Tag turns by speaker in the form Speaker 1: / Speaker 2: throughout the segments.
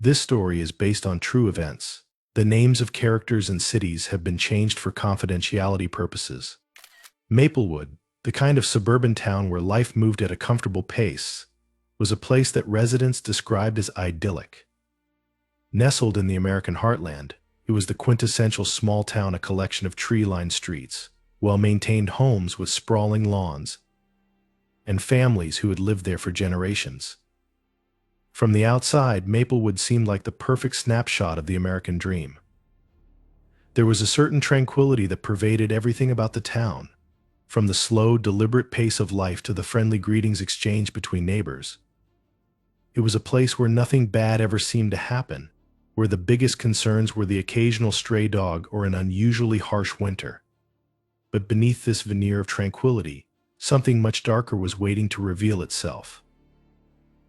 Speaker 1: This story is based on true events. The names of characters and cities have been changed for confidentiality purposes. Maplewood, the kind of suburban town where life moved at a comfortable pace, was a place that residents described as idyllic. Nestled in the American heartland, it was the quintessential small town, a collection of tree-lined streets, well-maintained homes with sprawling lawns, and families who had lived there for generations. From the outside, Maplewood seemed like the perfect snapshot of the American dream. There was a certain tranquility that pervaded everything about the town, from the slow, deliberate pace of life to the friendly greetings exchanged between neighbors. It was a place where nothing bad ever seemed to happen, where the biggest concerns were the occasional stray dog or an unusually harsh winter. But beneath this veneer of tranquility, something much darker was waiting to reveal itself.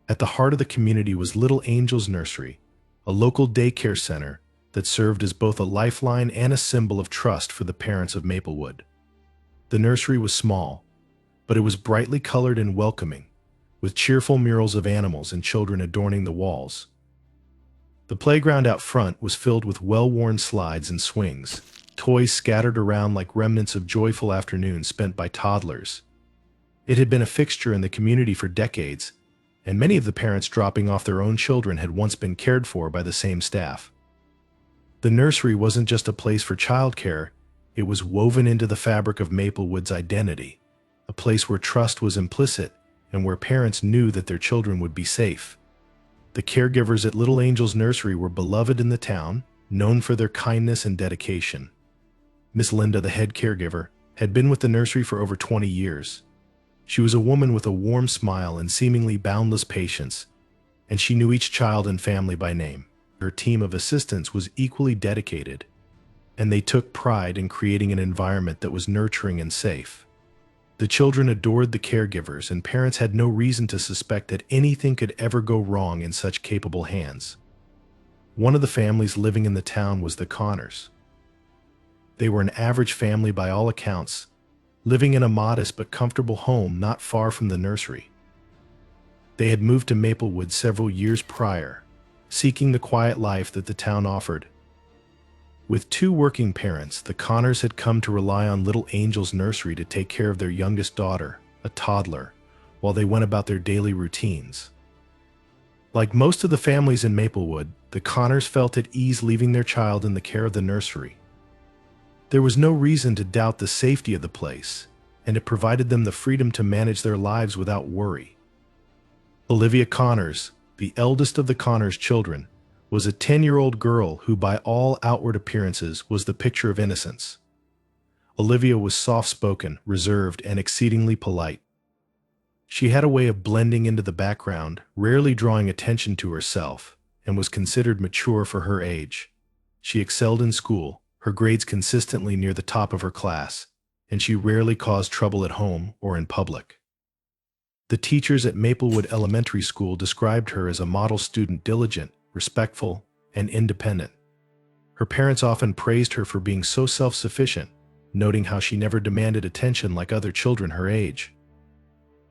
Speaker 1: At the heart of the community was Little Angel's Nursery, a local daycare center that served as both a lifeline and a symbol of trust for the parents of Maplewood. The nursery was small, but it was brightly colored and welcoming, with cheerful murals of animals and children adorning the walls. The playground out front was filled with well-worn slides and swings, toys scattered around like remnants of joyful afternoons spent by toddlers. It had been a fixture in the community for decades, and many of the parents dropping off their own children had once been cared for by the same staff. The nursery wasn't just a place for childcare, it was woven into the fabric of Maplewood's identity, a place where trust was implicit and where parents knew that their children would be safe. The caregivers at Little Angel's Nursery were beloved in the town, known for their kindness and dedication. Miss Linda, the head caregiver, had been with the nursery for over 20 years. She was a woman with a warm smile and seemingly boundless patience, and she knew each child and family by name. Her team of assistants was equally dedicated, and they took pride in creating an environment that was nurturing and safe. The children adored the caregivers, and parents had no reason to suspect that anything could ever go wrong in such capable hands. One of the families living in the town was the Connors. They were an average family by all accounts, living in a modest but comfortable home not far from the nursery. They had moved to Maplewood several years prior, seeking the quiet life that the town offered. With two working parents, the Connors had come to rely on Little Angel's Nursery to take care of their youngest daughter, a toddler, while they went about their daily routines. Like most of the families in Maplewood, the Connors felt at ease leaving their child in the care of the nursery. There was no reason to doubt the safety of the place, and it provided them the freedom to manage their lives without worry. Olivia Connors, the eldest of the Connors children, was a 10-year-old girl who by all outward appearances was the picture of innocence. Olivia was soft-spoken, reserved, and exceedingly polite. She had a way of blending into the background, rarely drawing attention to herself, and was considered mature for her age. She excelled in school, her grades consistently near the top of her class, and she rarely caused trouble at home or in public. The teachers at Maplewood Elementary School described her as a model student, diligent, respectful, and independent. Her parents often praised her for being so self-sufficient, noting how she never demanded attention like other children her age.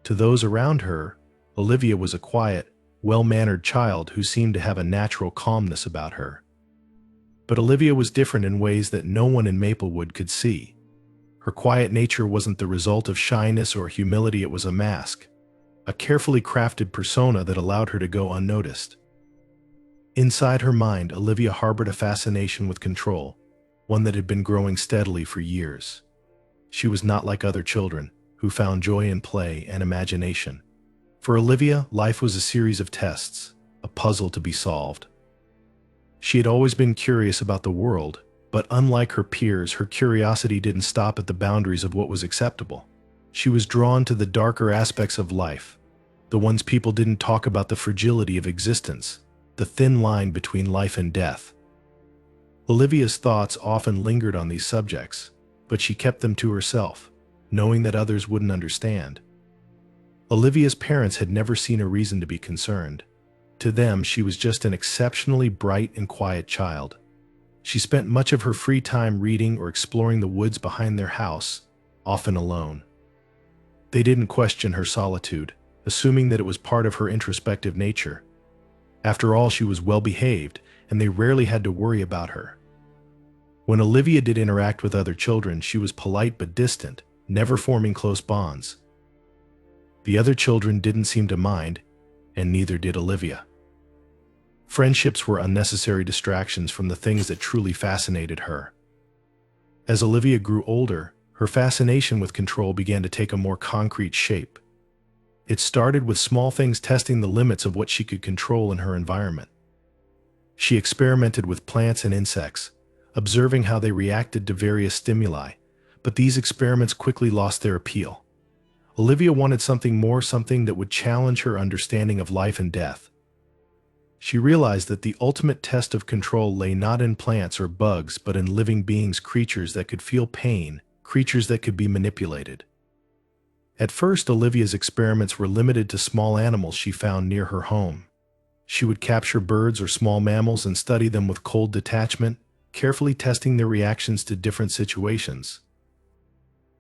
Speaker 1: To those around her, Olivia was a quiet, well-mannered child who seemed to have a natural calmness about her. But Olivia was different in ways that no one in Maplewood could see. Her quiet nature wasn't the result of shyness or humility, it was a mask, a carefully crafted persona that allowed her to go unnoticed. Inside her mind, Olivia harbored a fascination with control, one that had been growing steadily for years. She was not like other children, who found joy in play and imagination. For Olivia, life was a series of tests, a puzzle to be solved. She had always been curious about the world, but unlike her peers, her curiosity didn't stop at the boundaries of what was acceptable. She was drawn to the darker aspects of life, the ones people didn't talk about, the fragility of existence, the thin line between life and death. Olivia's thoughts often lingered on these subjects, but she kept them to herself, knowing that others wouldn't understand. Olivia's parents had never seen a reason to be concerned. To them, she was just an exceptionally bright and quiet child. She spent much of her free time reading or exploring the woods behind their house, often alone. They didn't question her solitude, assuming that it was part of her introspective nature. After all, she was well behaved, and they rarely had to worry about her. When Olivia did interact with other children, she was polite but distant, never forming close bonds. The other children didn't seem to mind, and neither did Olivia. Friendships were unnecessary distractions from the things that truly fascinated her. As Olivia grew older, her fascination with control began to take a more concrete shape. It started with small things, testing the limits of what she could control in her environment. She experimented with plants and insects, observing how they reacted to various stimuli, but these experiments quickly lost their appeal. Olivia wanted something more, something that would challenge her understanding of life and death. She realized that the ultimate test of control lay not in plants or bugs, but in living beings, creatures that could feel pain, creatures that could be manipulated. At first, Olivia's experiments were limited to small animals she found near her home. She would capture birds or small mammals and study them with cold detachment, carefully testing their reactions to different situations.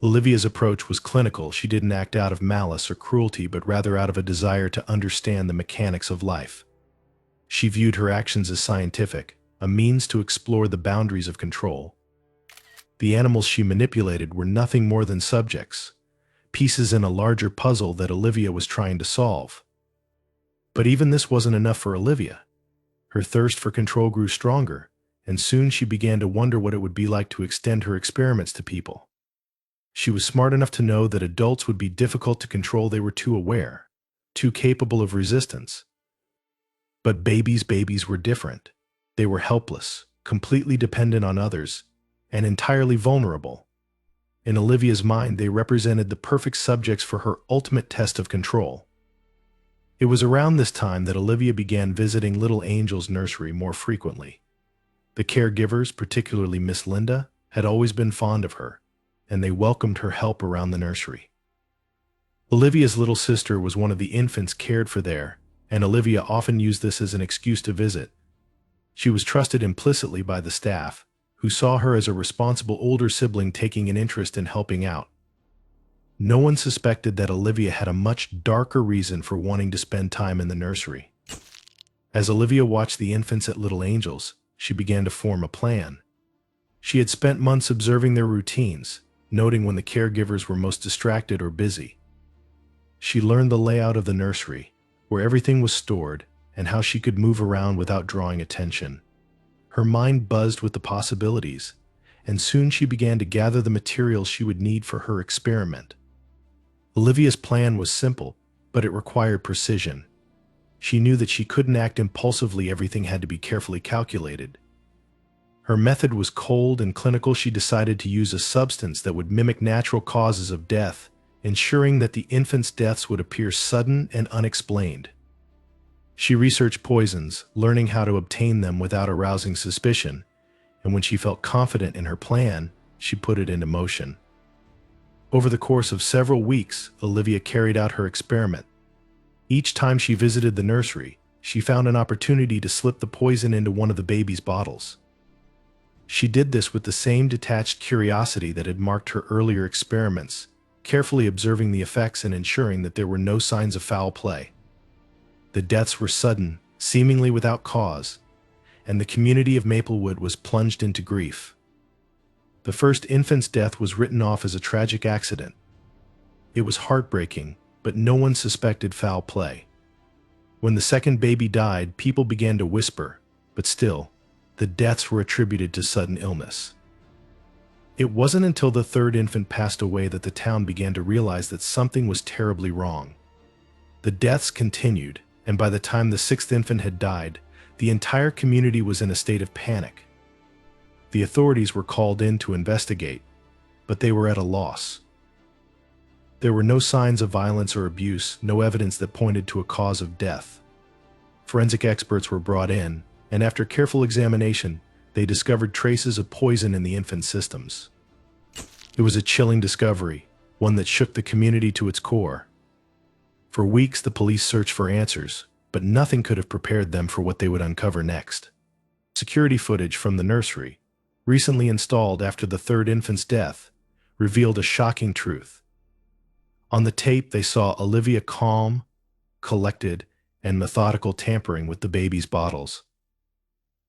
Speaker 1: Olivia's approach was clinical. She didn't act out of malice or cruelty, but rather out of a desire to understand the mechanics of life. She viewed her actions as scientific, a means to explore the boundaries of control. The animals she manipulated were nothing more than subjects, pieces in a larger puzzle that Olivia was trying to solve. But even this wasn't enough for Olivia. Her thirst for control grew stronger, and soon she began to wonder what it would be like to extend her experiments to people. She was smart enough to know that adults would be difficult to control. They were too aware, too capable of resistance. But babies were different. They were helpless, completely dependent on others, and entirely vulnerable. In Olivia's mind, they represented the perfect subjects for her ultimate test of control. It was around this time that Olivia began visiting little Angel's nursery more frequently. The caregivers, particularly Miss Linda, had always been fond of her, and they welcomed her help around the nursery. Olivia's little sister was one of the infants cared for there, and Olivia often used this as an excuse to visit. She was trusted implicitly by the staff, who saw her as a responsible older sibling taking an interest in helping out. No one suspected that Olivia had a much darker reason for wanting to spend time in the nursery. As Olivia watched the infants at Little Angels, she began to form a plan. She had spent months observing their routines, noting when the caregivers were most distracted or busy. She learned the layout of the nursery, where everything was stored, and how she could move around without drawing attention. Her mind buzzed with the possibilities, and soon she began to gather the materials she would need for her experiment. Olivia's plan was simple, but it required precision. She knew that she couldn't act impulsively. Everything had to be carefully calculated. Her method was cold and clinical. She decided to use a substance that would mimic natural causes of death, ensuring that the infants' deaths would appear sudden and unexplained. She researched poisons, learning how to obtain them without arousing suspicion, and when she felt confident in her plan, she put it into motion. Over the course of several weeks, Olivia carried out her experiment. Each time she visited the nursery, she found an opportunity to slip the poison into one of the baby's bottles. She did this with the same detached curiosity that had marked her earlier experiments, carefully observing the effects and ensuring that there were no signs of foul play. The deaths were sudden, seemingly without cause, and the community of Maplewood was plunged into grief. The first infant's death was written off as a tragic accident. It was heartbreaking, but no one suspected foul play. When the second baby died, people began to whisper, but still, the deaths were attributed to sudden illness. It wasn't until the third infant passed away that the town began to realize that something was terribly wrong. The deaths continued, and by the time the sixth infant had died, the entire community was in a state of panic. The authorities were called in to investigate, but they were at a loss. There were no signs of violence or abuse, no evidence that pointed to a cause of death. Forensic experts were brought in, and after careful examination, they discovered traces of poison in the infant systems. It was a chilling discovery, one that shook the community to its core. For weeks, the police searched for answers, but nothing could have prepared them for what they would uncover next. Security footage from the nursery, recently installed after the third infant's death, revealed a shocking truth. On the tape, they saw Olivia calm, collected, and methodical tampering with the baby's bottles.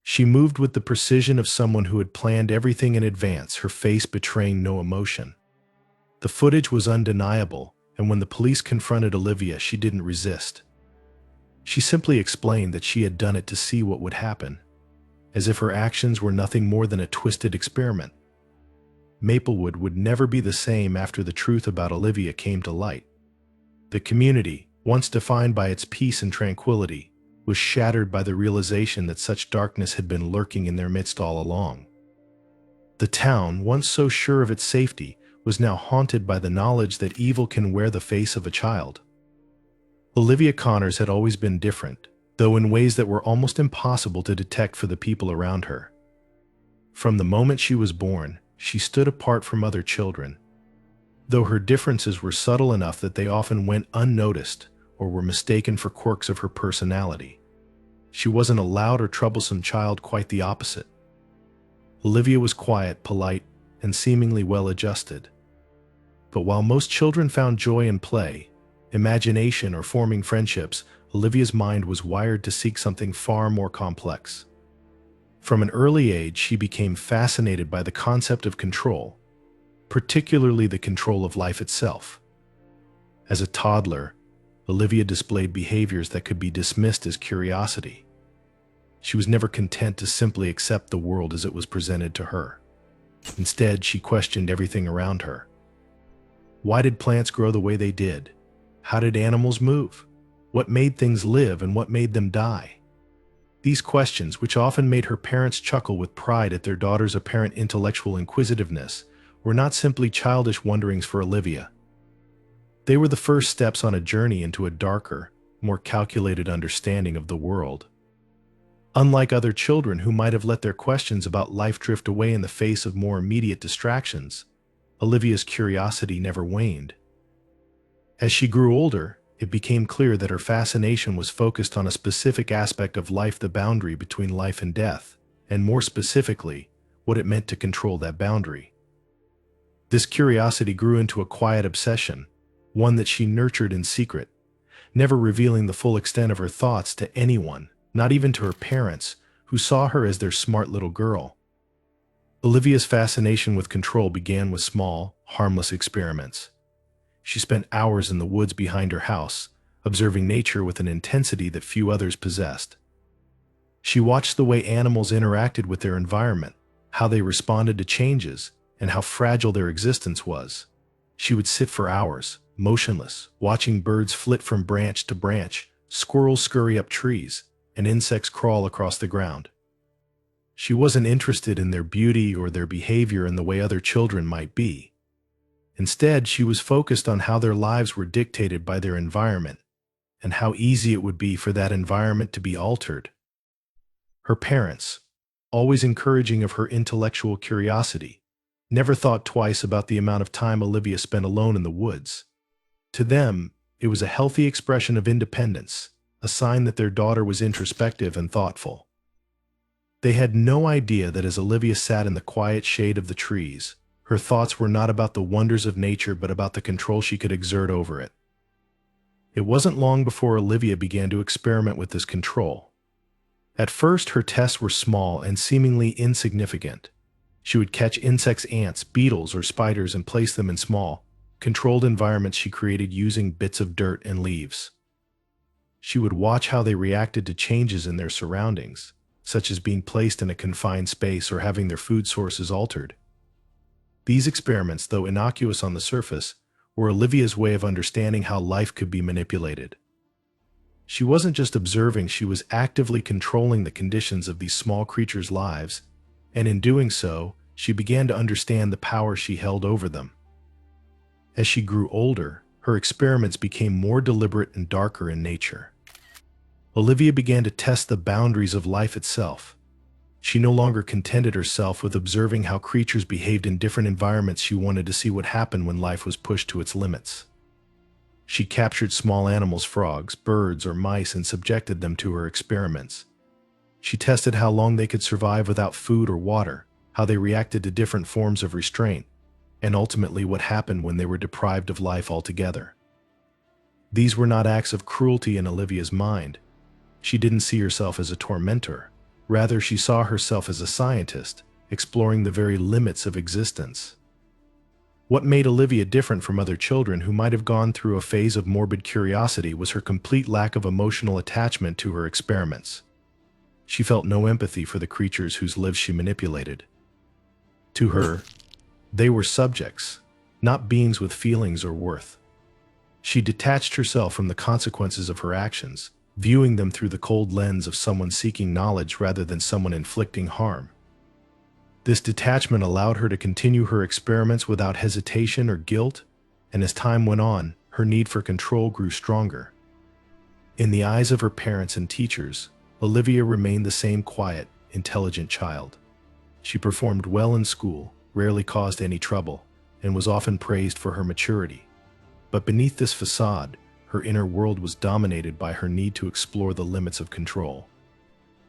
Speaker 1: She moved with the precision of someone who had planned everything in advance, her face betraying no emotion. The footage was undeniable, and when the police confronted Olivia, she didn't resist. She simply explained that she had done it to see what would happen, as if her actions were nothing more than a twisted experiment. Maplewood would never be the same after the truth about Olivia came to light. The community, once defined by its peace and tranquility, was shattered by the realization that such darkness had been lurking in their midst all along. The town, once so sure of its safety, was now haunted by the knowledge that evil can wear the face of a child. Olivia Connors had always been different, though in ways that were almost impossible to detect for the people around her. From the moment she was born, she stood apart from other children, though her differences were subtle enough that they often went unnoticed or were mistaken for quirks of her personality. She wasn't a loud or troublesome child, quite the opposite. Olivia was quiet, polite, and seemingly well-adjusted. But while most children found joy in play, imagination, or forming friendships, Olivia's mind was wired to seek something far more complex. From an early age, she became fascinated by the concept of control, particularly the control of life itself. As a toddler, Olivia displayed behaviors that could be dismissed as curiosity. She was never content to simply accept the world as it was presented to her. Instead, she questioned everything around her. Why did plants grow the way they did? How did animals move? What made things live and what made them die? These questions, which often made her parents chuckle with pride at their daughter's apparent intellectual inquisitiveness, were not simply childish wonderings for Olivia. They were the first steps on a journey into a darker, more calculated understanding of the world. Unlike other children who might have let their questions about life drift away in the face of more immediate distractions, Olivia's curiosity never waned. As she grew older, it became clear that her fascination was focused on a specific aspect of life, the boundary between life and death, and more specifically, what it meant to control that boundary. This curiosity grew into a quiet obsession, one that she nurtured in secret, never revealing the full extent of her thoughts to anyone, not even to her parents, who saw her as their smart little girl. Olivia's fascination with control began with small, harmless experiments. She spent hours in the woods behind her house, observing nature with an intensity that few others possessed. She watched the way animals interacted with their environment, how they responded to changes, and how fragile their existence was. She would sit for hours, motionless, watching birds flit from branch to branch, squirrels scurry up trees, and insects crawl across the ground. She wasn't interested in their beauty or their behavior in the way other children might be. Instead, she was focused on how their lives were dictated by their environment, and how easy it would be for that environment to be altered. Her parents, always encouraging of her intellectual curiosity, never thought twice about the amount of time Olivia spent alone in the woods. To them, it was a healthy expression of independence, a sign that their daughter was introspective and thoughtful. They had no idea that as Olivia sat in the quiet shade of the trees, her thoughts were not about the wonders of nature but about the control she could exert over it. It wasn't long before Olivia began to experiment with this control. At first, her tests were small and seemingly insignificant. She would catch insects, ants, beetles, or spiders and place them in small, controlled environments she created using bits of dirt and leaves. She would watch how they reacted to changes in their surroundings, such as being placed in a confined space or having their food sources altered. These experiments, though innocuous on the surface, were Olivia's way of understanding how life could be manipulated. She wasn't just observing, she was actively controlling the conditions of these small creatures' lives, and in doing so, she began to understand the power she held over them. As she grew older, her experiments became more deliberate and darker in nature. Olivia began to test the boundaries of life itself. She no longer contented herself with observing how creatures behaved in different environments. She wanted to see what happened when life was pushed to its limits. She captured small animals, frogs, birds, or mice, and subjected them to her experiments. She tested how long they could survive without food or water, how they reacted to different forms of restraint, and ultimately what happened when they were deprived of life altogether. These were not acts of cruelty in Olivia's mind. She didn't see herself as a tormentor. Rather, she saw herself as a scientist, exploring the very limits of existence. What made Olivia different from other children who might have gone through a phase of morbid curiosity was her complete lack of emotional attachment to her experiments. She felt no empathy for the creatures whose lives she manipulated. To her, they were subjects, not beings with feelings or worth. She detached herself from the consequences of her actions, viewing them through the cold lens of someone seeking knowledge rather than someone inflicting harm. This detachment allowed her to continue her experiments without hesitation or guilt, and as time went on, her need for control grew stronger. In the eyes of her parents and teachers, Olivia remained the same quiet, intelligent child. She performed well in school, rarely caused any trouble, and was often praised for her maturity. But beneath this facade, her inner world was dominated by her need to explore the limits of control.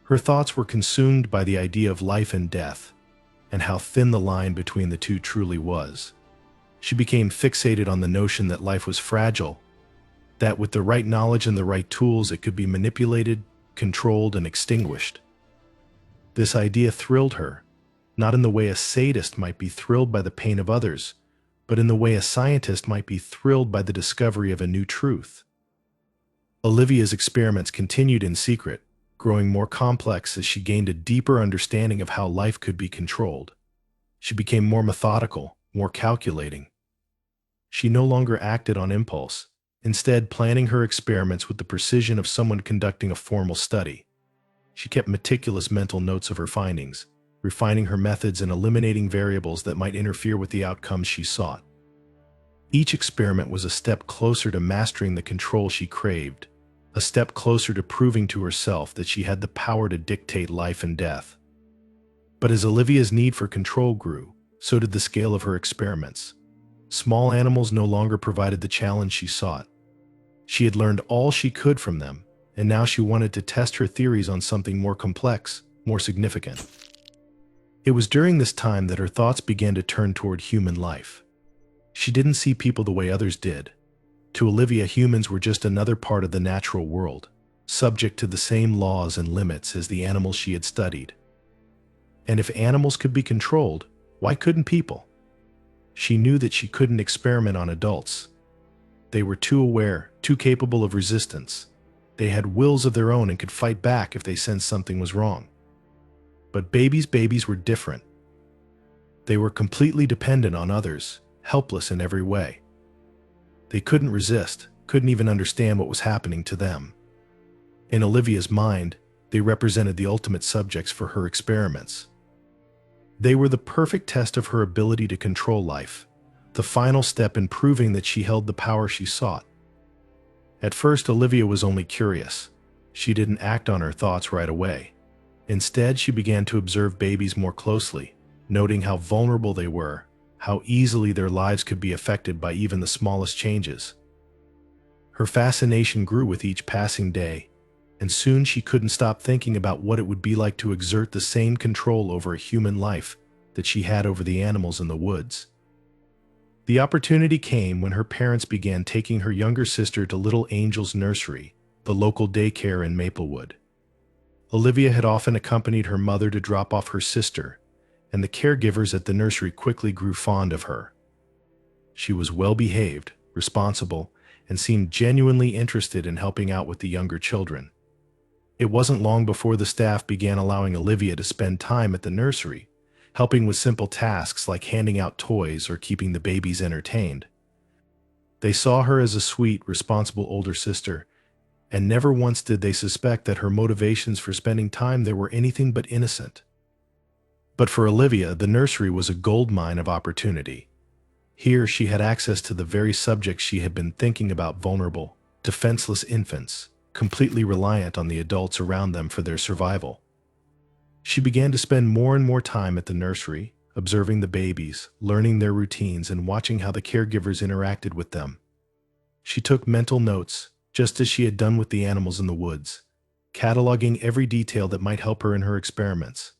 Speaker 1: Her thoughts were consumed by the idea of life and death, and how thin the line between the two truly was. She became fixated on the notion that life was fragile, that with the right knowledge and the right tools it could be manipulated, controlled, and extinguished. This idea thrilled her, not in the way a sadist might be thrilled by the pain of others, but in the way a scientist might be thrilled by the discovery of a new truth. Olivia's experiments continued in secret, growing more complex as she gained a deeper understanding of how life could be controlled. She became more methodical, more calculating. She no longer acted on impulse, instead planning her experiments with the precision of someone conducting a formal study. She kept meticulous mental notes of her findings, refining her methods and eliminating variables that might interfere with the outcomes she sought. Each experiment was a step closer to mastering the control she craved, a step closer to proving to herself that she had the power to dictate life and death. But as Olivia's need for control grew, so did the scale of her experiments. Small animals no longer provided the challenge she sought. She had learned all she could from them, and now she wanted to test her theories on something more complex, more significant. It was during this time that her thoughts began to turn toward human life. She didn't see people the way others did. To Olivia, humans were just another part of the natural world, subject to the same laws and limits as the animals she had studied. And if animals could be controlled, why couldn't people? She knew that she couldn't experiment on adults. They were too aware, too capable of resistance. They had wills of their own and could fight back if they sensed something was wrong. But babies were different. They were completely dependent on others, helpless in every way. They couldn't resist, couldn't even understand what was happening to them. In Olivia's mind, they represented the ultimate subjects for her experiments. They were the perfect test of her ability to control life, the final step in proving that she held the power she sought. At first, Olivia was only curious. She didn't act on her thoughts right away. Instead, she began to observe babies more closely, noting how vulnerable they were, how easily their lives could be affected by even the smallest changes. Her fascination grew with each passing day, and soon she couldn't stop thinking about what it would be like to exert the same control over a human life that she had over the animals in the woods. The opportunity came when her parents began taking her younger sister to Little Angel's Nursery, the local daycare in Maplewood. Olivia had often accompanied her mother to drop off her sister, and the caregivers at the nursery quickly grew fond of her. She was well-behaved, responsible, and seemed genuinely interested in helping out with the younger children. It wasn't long before the staff began allowing Olivia to spend time at the nursery, helping with simple tasks like handing out toys or keeping the babies entertained. They saw her as a sweet, responsible older sister, and never once did they suspect that her motivations for spending time there were anything but innocent. But for Olivia, the nursery was a goldmine of opportunity. Here she had access to the very subjects she had been thinking about: vulnerable, defenseless infants, completely reliant on the adults around them for their survival. She began to spend more and more time at the nursery, observing the babies, learning their routines, and watching how the caregivers interacted with them. She took mental notes, just as she had done with the animals in the woods, cataloging every detail that might help her in her experiments.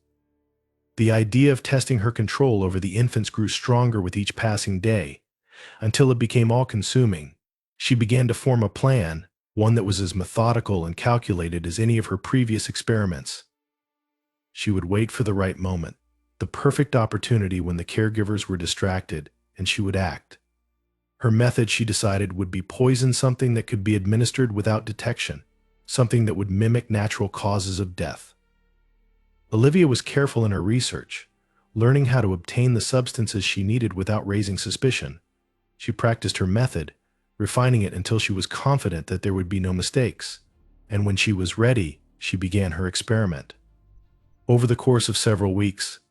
Speaker 1: The idea of testing her control over the infants grew stronger with each passing day, until it became all-consuming. She began to form a plan, one that was as methodical and calculated as any of her previous experiments. She would wait for the right moment, the perfect opportunity when the caregivers were distracted, and she would act. Her method, she decided, would be poison something that could be administered without detection, something that would mimic natural causes of death. Olivia was careful in her research, learning how to obtain the substances she needed without raising suspicion. She practiced her method, refining it until she was confident that there would be no mistakes. And when she was ready, she began her experiment. Over the course of several weeks,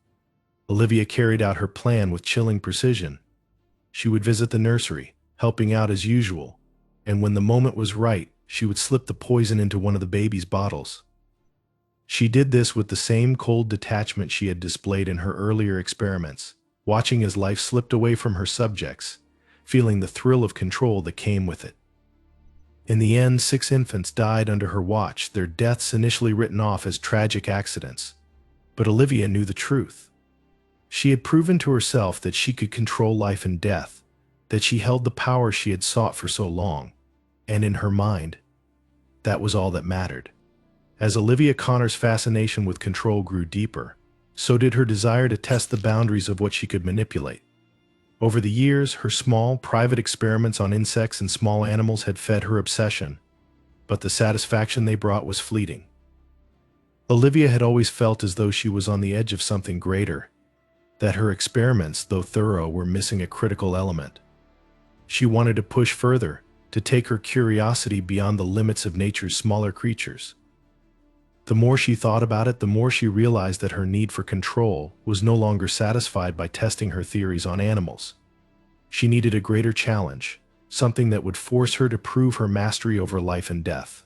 Speaker 1: Olivia carried out her plan with chilling precision. She would visit the nursery, helping out as usual, and when the moment was right, she would slip the poison into one of the baby's bottles. She did this with the same cold detachment she had displayed in her earlier experiments, watching as life slipped away from her subjects, feeling the thrill of control that came with it. In the end, 6 infants died under her watch, their deaths initially written off as tragic accidents. But Olivia knew the truth. She had proven to herself that she could control life and death, that she held the power she had sought for so long, and in her mind, that was all that mattered. As Olivia Connor's fascination with control grew deeper, so did her desire to test the boundaries of what she could manipulate. Over the years, her small, private experiments on insects and small animals had fed her obsession, but the satisfaction they brought was fleeting. Olivia had always felt as though she was on the edge of something greater, that her experiments, though thorough, were missing a critical element. She wanted to push further, to take her curiosity beyond the limits of nature's smaller creatures. The more she thought about it, the more she realized that her need for control was no longer satisfied by testing her theories on animals. She needed a greater challenge, something that would force her to prove her mastery over life and death.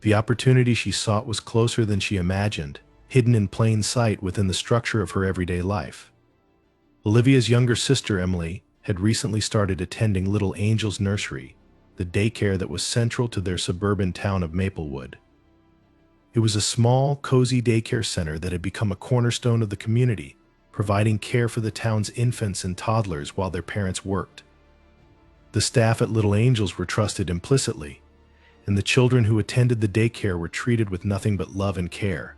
Speaker 1: The opportunity she sought was closer than she imagined, hidden in plain sight within the structure of her everyday life. Olivia's younger sister, Emily, had recently started attending Little Angel's Nursery, the daycare that was central to their suburban town of Maplewood. It was a small, cozy daycare center that had become a cornerstone of the community, providing care for the town's infants and toddlers while their parents worked. The staff at Little Angels were trusted implicitly, and the children who attended the daycare were treated with nothing but love and care.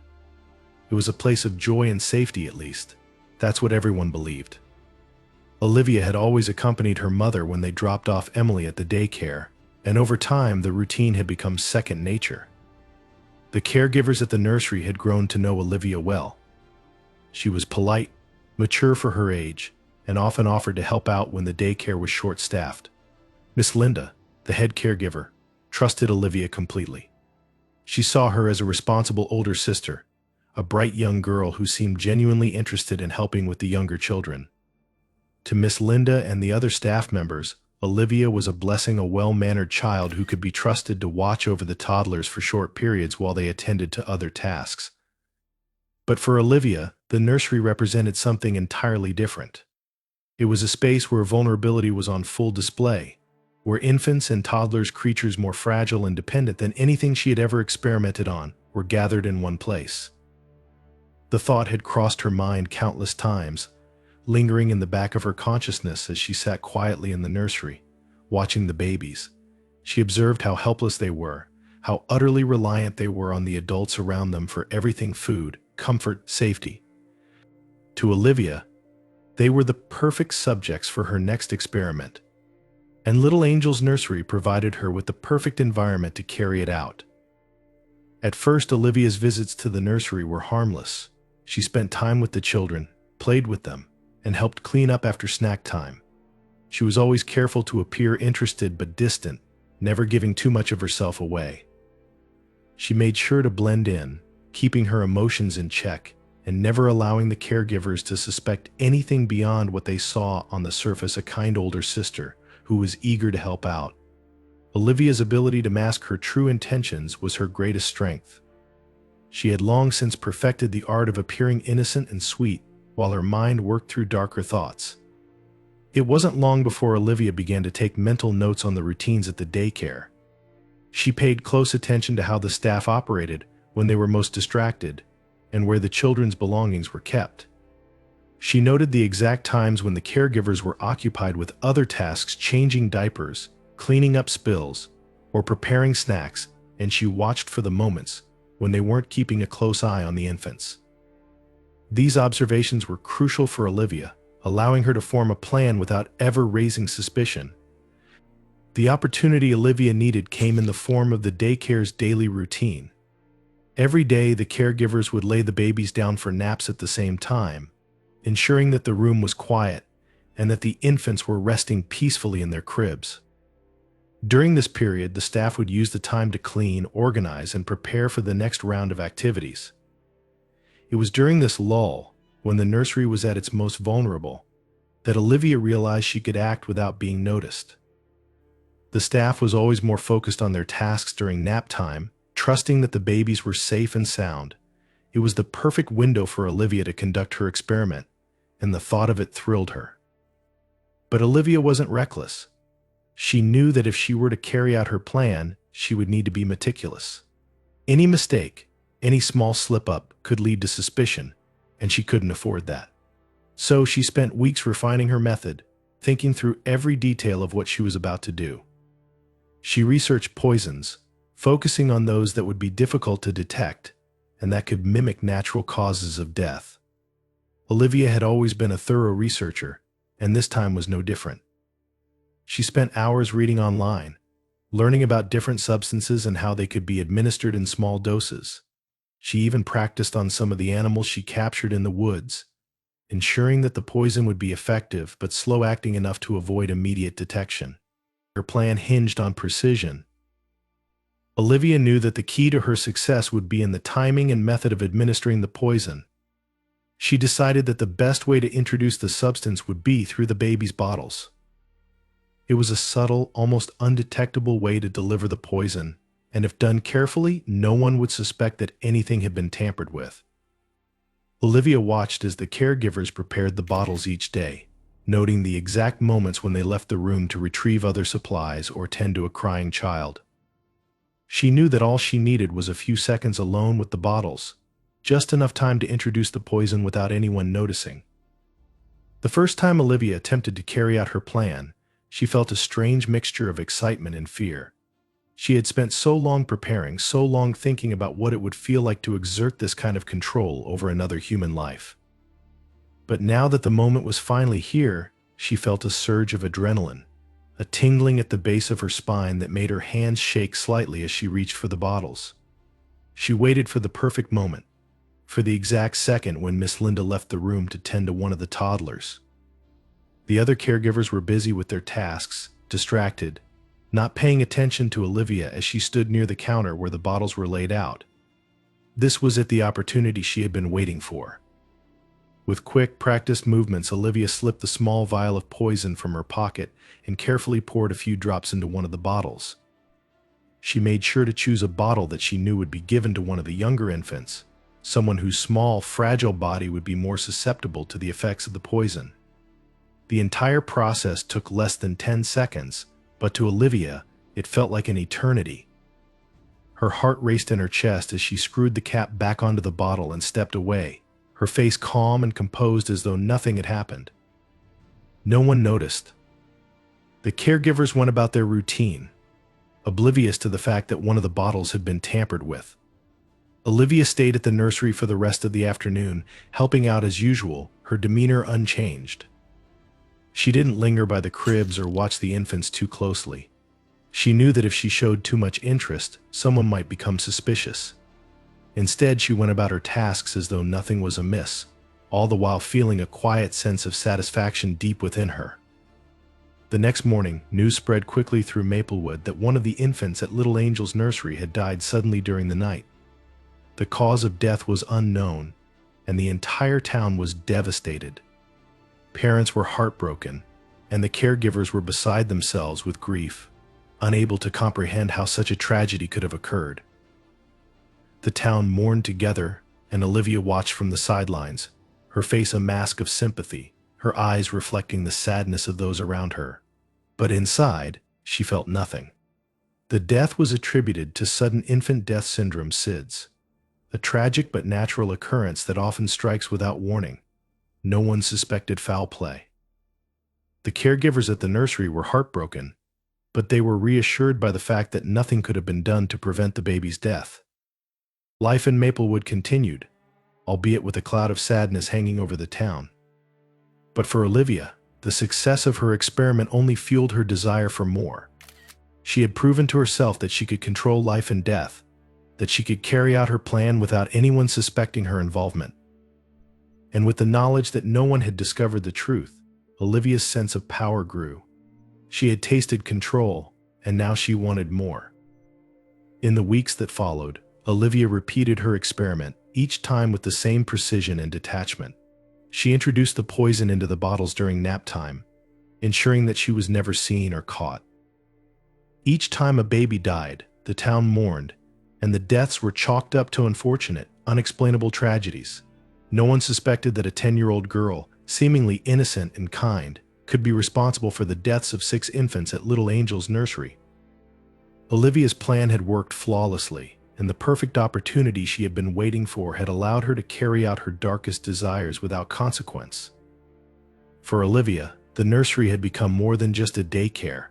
Speaker 1: It was a place of joy and safety, at least. That's what everyone believed. Olivia had always accompanied her mother when they dropped off Emily at the daycare, and over time the routine had become second nature. The caregivers at the nursery had grown to know Olivia well. She was polite, mature for her age, and often offered to help out when the daycare was short-staffed. Miss Linda, the head caregiver, trusted Olivia completely. She saw her as a responsible older sister, a bright young girl who seemed genuinely interested in helping with the younger children. To Miss Linda and the other staff members, Olivia was a blessing, a well-mannered child who could be trusted to watch over the toddlers for short periods while they attended to other tasks. But for Olivia, the nursery represented something entirely different. It was a space where vulnerability was on full display, where infants and toddlers, creatures more fragile and dependent than anything she had ever experimented on, were gathered in one place. The thought had crossed her mind countless times, lingering in the back of her consciousness as she sat quietly in the nursery, watching the babies. She observed how helpless they were, how utterly reliant they were on the adults around them for everything: food, comfort, safety. To Olivia, they were the perfect subjects for her next experiment, and Little Angel's Nursery provided her with the perfect environment to carry it out. At first, Olivia's visits to the nursery were harmless. She spent time with the children, played with them, and helped clean up after snack time. She was always careful to appear interested but distant, never giving too much of herself away. She made sure to blend in, keeping her emotions in check, and never allowing the caregivers to suspect anything beyond what they saw on the surface: a kind older sister who was eager to help out. Olivia's ability to mask her true intentions was her greatest strength. She had long since perfected the art of appearing innocent and sweet, while her mind worked through darker thoughts. It wasn't long before Olivia began to take mental notes on the routines at the daycare. She paid close attention to how the staff operated when they were most distracted, and where the children's belongings were kept. She noted the exact times when the caregivers were occupied with other tasks: changing diapers, cleaning up spills, or preparing snacks, and she watched for the moments when they weren't keeping a close eye on the infants. These observations were crucial for Olivia, allowing her to form a plan without ever raising suspicion. The opportunity Olivia needed came in the form of the daycare's daily routine. Every day, the caregivers would lay the babies down for naps at the same time, ensuring that the room was quiet and that the infants were resting peacefully in their cribs. During this period, the staff would use the time to clean, organize, and prepare for the next round of activities. It was during this lull, when the nursery was at its most vulnerable, that Olivia realized she could act without being noticed. The staff was always more focused on their tasks during nap time, trusting that the babies were safe and sound. It was the perfect window for Olivia to conduct her experiment, and the thought of it thrilled her. But Olivia wasn't reckless. She knew that if she were to carry out her plan, she would need to be meticulous. Any mistake, any small slip-up could lead to suspicion, and she couldn't afford that. So she spent weeks refining her method, thinking through every detail of what she was about to do. She researched poisons, focusing on those that would be difficult to detect and that could mimic natural causes of death. Olivia had always been a thorough researcher, and this time was no different. She spent hours reading online, learning about different substances and how they could be administered in small doses. She even practiced on some of the animals she captured in the woods, ensuring that the poison would be effective but slow-acting enough to avoid immediate detection. Her plan hinged on precision. Olivia knew that the key to her success would be in the timing and method of administering the poison. She decided that the best way to introduce the substance would be through the baby's bottles. It was a subtle, almost undetectable way to deliver the poison, and if done carefully, no one would suspect that anything had been tampered with. Olivia watched as the caregivers prepared the bottles each day, noting the exact moments when they left the room to retrieve other supplies or tend to a crying child. She knew that all she needed was a few seconds alone with the bottles, just enough time to introduce the poison without anyone noticing. The first time Olivia attempted to carry out her plan, she felt a strange mixture of excitement and fear. She had spent so long preparing, so long thinking about what it would feel like to exert this kind of control over another human life. But now that the moment was finally here, she felt a surge of adrenaline, a tingling at the base of her spine that made her hands shake slightly as she reached for the bottles. She waited for the perfect moment, for the exact second when Miss Linda left the room to tend to one of the toddlers. The other caregivers were busy with their tasks, distracted, not paying attention to Olivia as she stood near the counter where the bottles were laid out. This was the opportunity she had been waiting for. With quick, practiced movements, Olivia slipped the small vial of poison from her pocket and carefully poured a few drops into one of the bottles. She made sure to choose a bottle that she knew would be given to one of the younger infants, someone whose small, fragile body would be more susceptible to the effects of the poison. The entire process took less than 10 seconds, but to Olivia, it felt like an eternity. Her heart raced in her chest as she screwed the cap back onto the bottle and stepped away, her face calm and composed as though nothing had happened. No one noticed. The caregivers went about their routine, oblivious to the fact that one of the bottles had been tampered with. Olivia stayed at the nursery for the rest of the afternoon, helping out as usual, her demeanor unchanged. She didn't linger by the cribs or watch the infants too closely. She knew that if she showed too much interest, someone might become suspicious. Instead, she went about her tasks as though nothing was amiss, all the while feeling a quiet sense of satisfaction deep within her. The next morning, news spread quickly through Maplewood that one of the infants at Little Angel's nursery had died suddenly during the night. The cause of death was unknown, and the entire town was devastated. Parents were heartbroken, and the caregivers were beside themselves with grief, unable to comprehend how such a tragedy could have occurred. The town mourned together, and Olivia watched from the sidelines, her face a mask of sympathy, her eyes reflecting the sadness of those around her. But inside, she felt nothing. The death was attributed to sudden infant death syndrome (SIDS), a tragic but natural occurrence that often strikes without warning. No one suspected foul play. The caregivers at the nursery were heartbroken, but they were reassured by the fact that nothing could have been done to prevent the baby's death. Life in Maplewood continued, albeit with a cloud of sadness hanging over the town. But for Olivia, the success of her experiment only fueled her desire for more. She had proven to herself that she could control life and death, that she could carry out her plan without anyone suspecting her involvement. And with the knowledge that no one had discovered the truth, Olivia's sense of power grew. She had tasted control, and now she wanted more. In the weeks that followed, Olivia repeated her experiment, each time with the same precision and detachment. She introduced the poison into the bottles during nap time, ensuring that she was never seen or caught. Each time a baby died, the town mourned, and the deaths were chalked up to unfortunate, unexplainable tragedies. No one suspected that a 10-year-old girl, seemingly innocent and kind, could be responsible for the deaths of 6 infants at Little Angel's Nursery. Olivia's plan had worked flawlessly, and the perfect opportunity she had been waiting for had allowed her to carry out her darkest desires without consequence. For Olivia, the nursery had become more than just a daycare.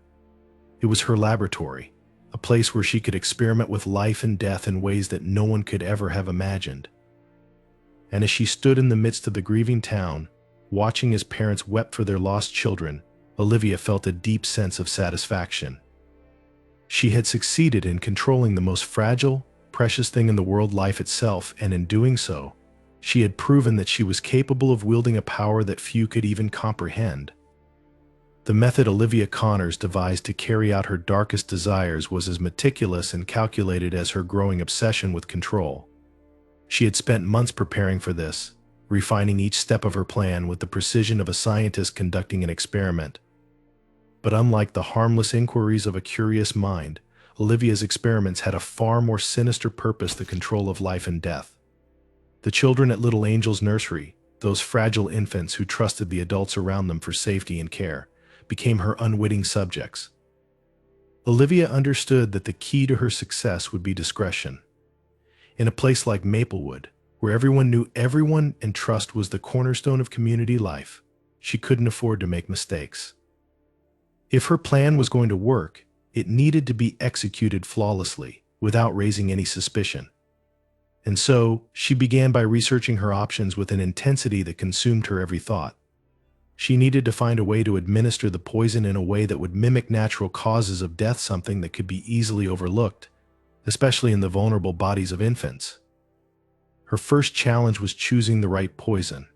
Speaker 1: It was her laboratory, a place where she could experiment with life and death in ways that no one could ever have imagined. And as she stood in the midst of the grieving town, watching as parents wept for their lost children, Olivia felt a deep sense of satisfaction. She had succeeded in controlling the most fragile, precious thing in the world, life itself, and in doing so, she had proven that she was capable of wielding a power that few could even comprehend. The method Olivia Connors devised to carry out her darkest desires was as meticulous and calculated as her growing obsession with control. She had spent months preparing for this, refining each step of her plan with the precision of a scientist conducting an experiment. But unlike the harmless inquiries of a curious mind, Olivia's experiments had a far more sinister purpose: the control of life and death. The children at Little Angel's Nursery, those fragile infants who trusted the adults around them for safety and care, became her unwitting subjects. Olivia understood that the key to her success would be discretion. In a place like Maplewood, where everyone knew everyone and trust was the cornerstone of community life, she couldn't afford to make mistakes. If her plan was going to work, it needed to be executed flawlessly, without raising any suspicion. And so, she began by researching her options with an intensity that consumed her every thought. She needed to find a way to administer the poison in a way that would mimic natural causes of death, something that could be easily overlooked, especially in the vulnerable bodies of infants. Her first challenge was choosing the right poison.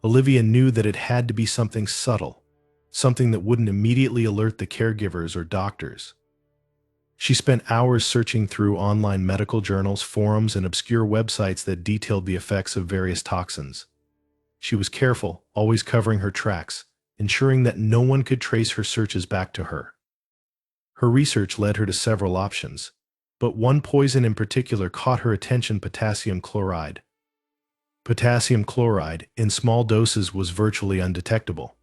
Speaker 1: Olivia knew that it had to be something subtle, something that wouldn't immediately alert the caregivers or doctors. She spent hours searching through online medical journals, forums, and obscure websites that detailed the effects of various toxins. She was careful, always covering her tracks, ensuring that no one could trace her searches back to her. Her research led her to several options, but one poison in particular caught her attention: potassium chloride. Potassium chloride, in small doses, was virtually undetectable.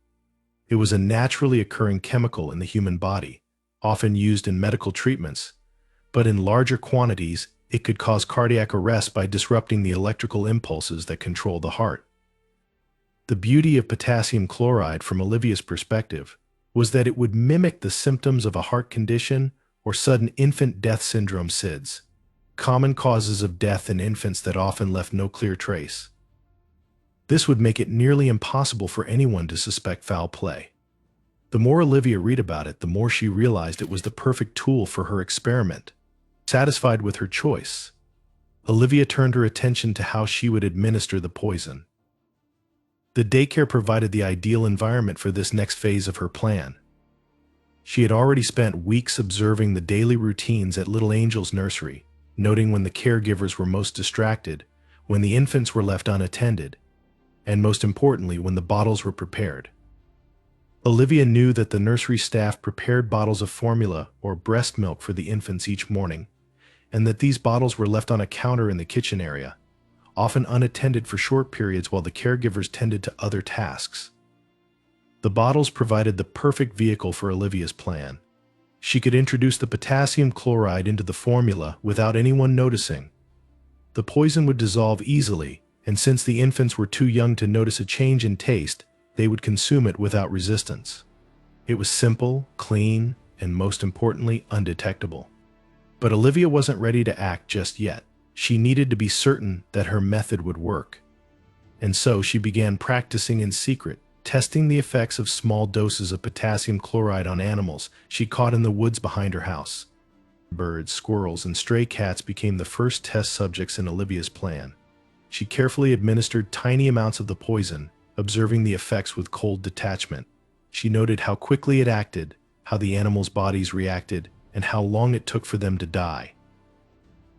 Speaker 1: It was a naturally occurring chemical in the human body, often used in medical treatments, but in larger quantities, it could cause cardiac arrest by disrupting the electrical impulses that control the heart. The beauty of potassium chloride, from Olivia's perspective, was that it would mimic the symptoms of a heart condition or sudden infant death syndrome (SIDS), common causes of death in infants that often left no clear trace. This would make it nearly impossible for anyone to suspect foul play. The more Olivia read about it, the more she realized it was the perfect tool for her experiment. Satisfied with her choice, Olivia turned her attention to how she would administer the poison. The daycare provided the ideal environment for this next phase of her plan. She had already spent weeks observing the daily routines at Little Angel's Nursery, noting when the caregivers were most distracted, when the infants were left unattended, and most importantly, when the bottles were prepared. Olivia knew that the nursery staff prepared bottles of formula or breast milk for the infants each morning, and that these bottles were left on a counter in the kitchen area, often unattended for short periods while the caregivers tended to other tasks. The bottles provided the perfect vehicle for Olivia's plan. She could introduce the potassium chloride into the formula without anyone noticing. The poison would dissolve easily, and since the infants were too young to notice a change in taste, they would consume it without resistance. It was simple, clean, and most importantly, undetectable. But Olivia wasn't ready to act just yet. She needed to be certain that her method would work. And so she began practicing in secret, testing the effects of small doses of potassium chloride on animals she caught in the woods behind her house. Birds, squirrels, and stray cats became the first test subjects in Olivia's plan. She carefully administered tiny amounts of the poison, observing the effects with cold detachment. She noted how quickly it acted, how the animals' bodies reacted, and how long it took for them to die.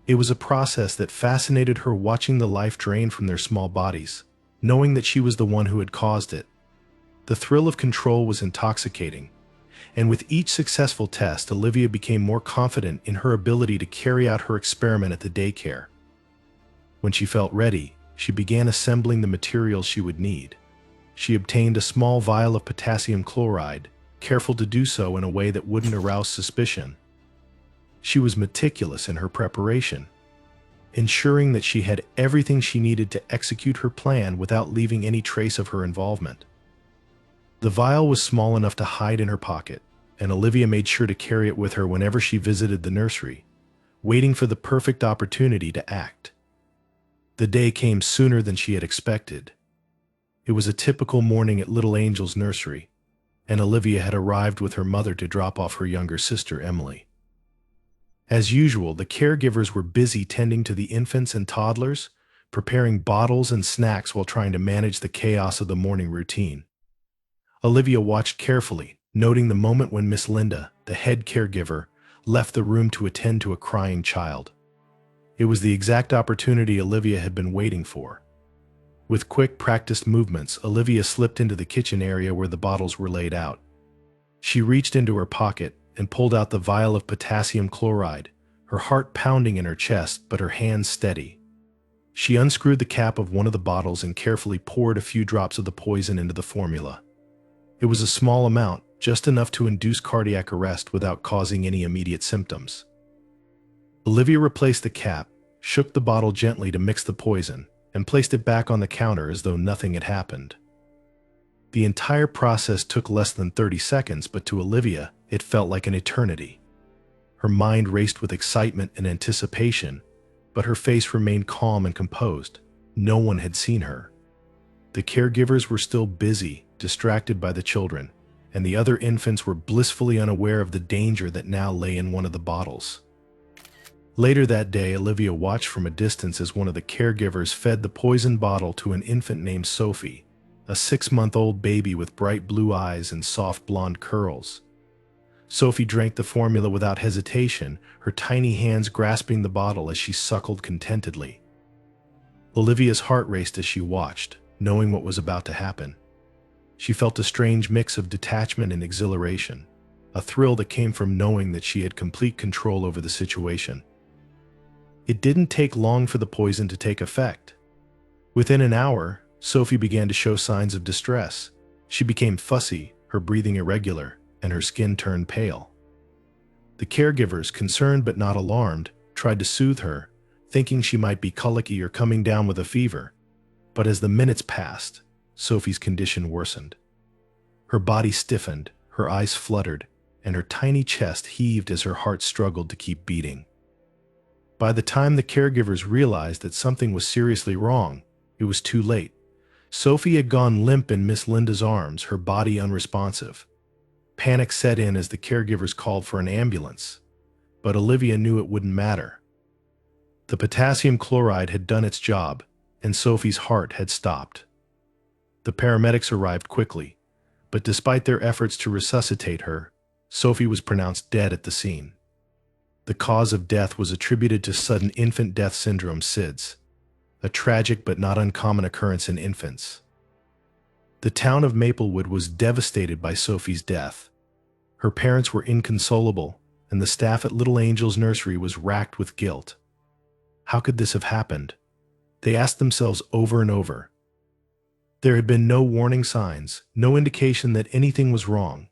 Speaker 1: It was a process that fascinated her, watching the life drain from their small bodies, knowing that she was the one who had caused it. The thrill of control was intoxicating, and with each successful test, Olivia became more confident in her ability to carry out her experiment at the daycare. When she felt ready, she began assembling the materials she would need. She obtained a small vial of potassium chloride, careful to do so in a way that wouldn't arouse suspicion. She was meticulous in her preparation, ensuring that she had everything she needed to execute her plan without leaving any trace of her involvement. The vial was small enough to hide in her pocket, and Olivia made sure to carry it with her whenever she visited the nursery, waiting for the perfect opportunity to act. The day came sooner than she had expected. It was a typical morning at Little Angel's nursery, and Olivia had arrived with her mother to drop off her younger sister, Emily. As usual, the caregivers were busy tending to the infants and toddlers, preparing bottles and snacks while trying to manage the chaos of the morning routine. Olivia watched carefully, noting the moment when Miss Linda, the head caregiver, left the room to attend to a crying child. It was the exact opportunity Olivia had been waiting for. With quick, practiced movements, Olivia slipped into the kitchen area where the bottles were laid out. She reached into her pocket and pulled out the vial of potassium chloride, her heart pounding in her chest but her hands steady. She unscrewed the cap of one of the bottles and carefully poured a few drops of the poison into the formula. It was a small amount, just enough to induce cardiac arrest without causing any immediate symptoms. Olivia replaced the cap, shook the bottle gently to mix the poison, and placed it back on the counter as though nothing had happened. The entire process took less than 30 seconds, but to Olivia, it felt like an eternity. Her mind raced with excitement and anticipation, but her face remained calm and composed. No one had seen her. The caregivers were still busy, distracted by the children, and the other infants were blissfully unaware of the danger that now lay in one of the bottles. Later that day, Olivia watched from a distance as one of the caregivers fed the poison bottle to an infant named Sophie, a 6-month-old baby with bright blue eyes and soft blonde curls. Sophie drank the formula without hesitation, her tiny hands grasping the bottle as she suckled contentedly. Olivia's heart raced as she watched, knowing what was about to happen. She felt a strange mix of detachment and exhilaration, a thrill that came from knowing that she had complete control over the situation. It didn't take long for the poison to take effect. Within an hour, Sophie began to show signs of distress. She became fussy, her breathing irregular, and her skin turned pale. The caregivers, concerned but not alarmed, tried to soothe her, thinking she might be colicky or coming down with a fever. But as the minutes passed, Sophie's condition worsened. Her body stiffened, her eyes fluttered, and her tiny chest heaved as her heart struggled to keep beating. By the time the caregivers realized that something was seriously wrong, it was too late. Sophie had gone limp in Miss Linda's arms, her body unresponsive. Panic set in as the caregivers called for an ambulance, but Olivia knew it wouldn't matter. The potassium chloride had done its job, and Sophie's heart had stopped. The paramedics arrived quickly, but despite their efforts to resuscitate her, Sophie was pronounced dead at the scene. The cause of death was attributed to sudden infant death syndrome (SIDS), a tragic but not uncommon occurrence in infants. The town of Maplewood was devastated by Sophie's death. Her parents were inconsolable, and the staff at Little Angel's nursery was racked with guilt. How could this have happened? They asked themselves over and over. There had been no warning signs, no indication that anything was wrong.